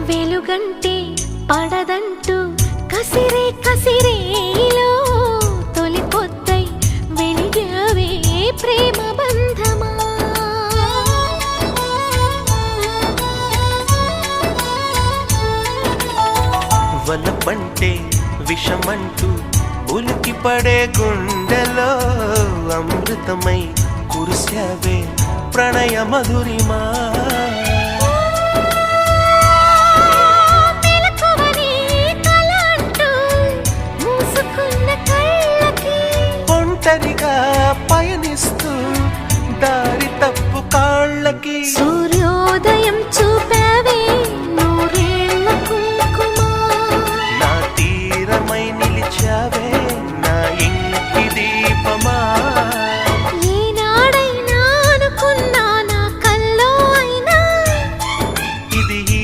వెలుగంటే పడదంటూ కసిరే కసిరేలో తొలి పొద్దై వెలిగావే ప్రేమ బంధమా. వలపంటే విషమంటూ ఉలికి పడే గుండెలో అమృతమై కురిసావే ప్రణయ మధురిమా.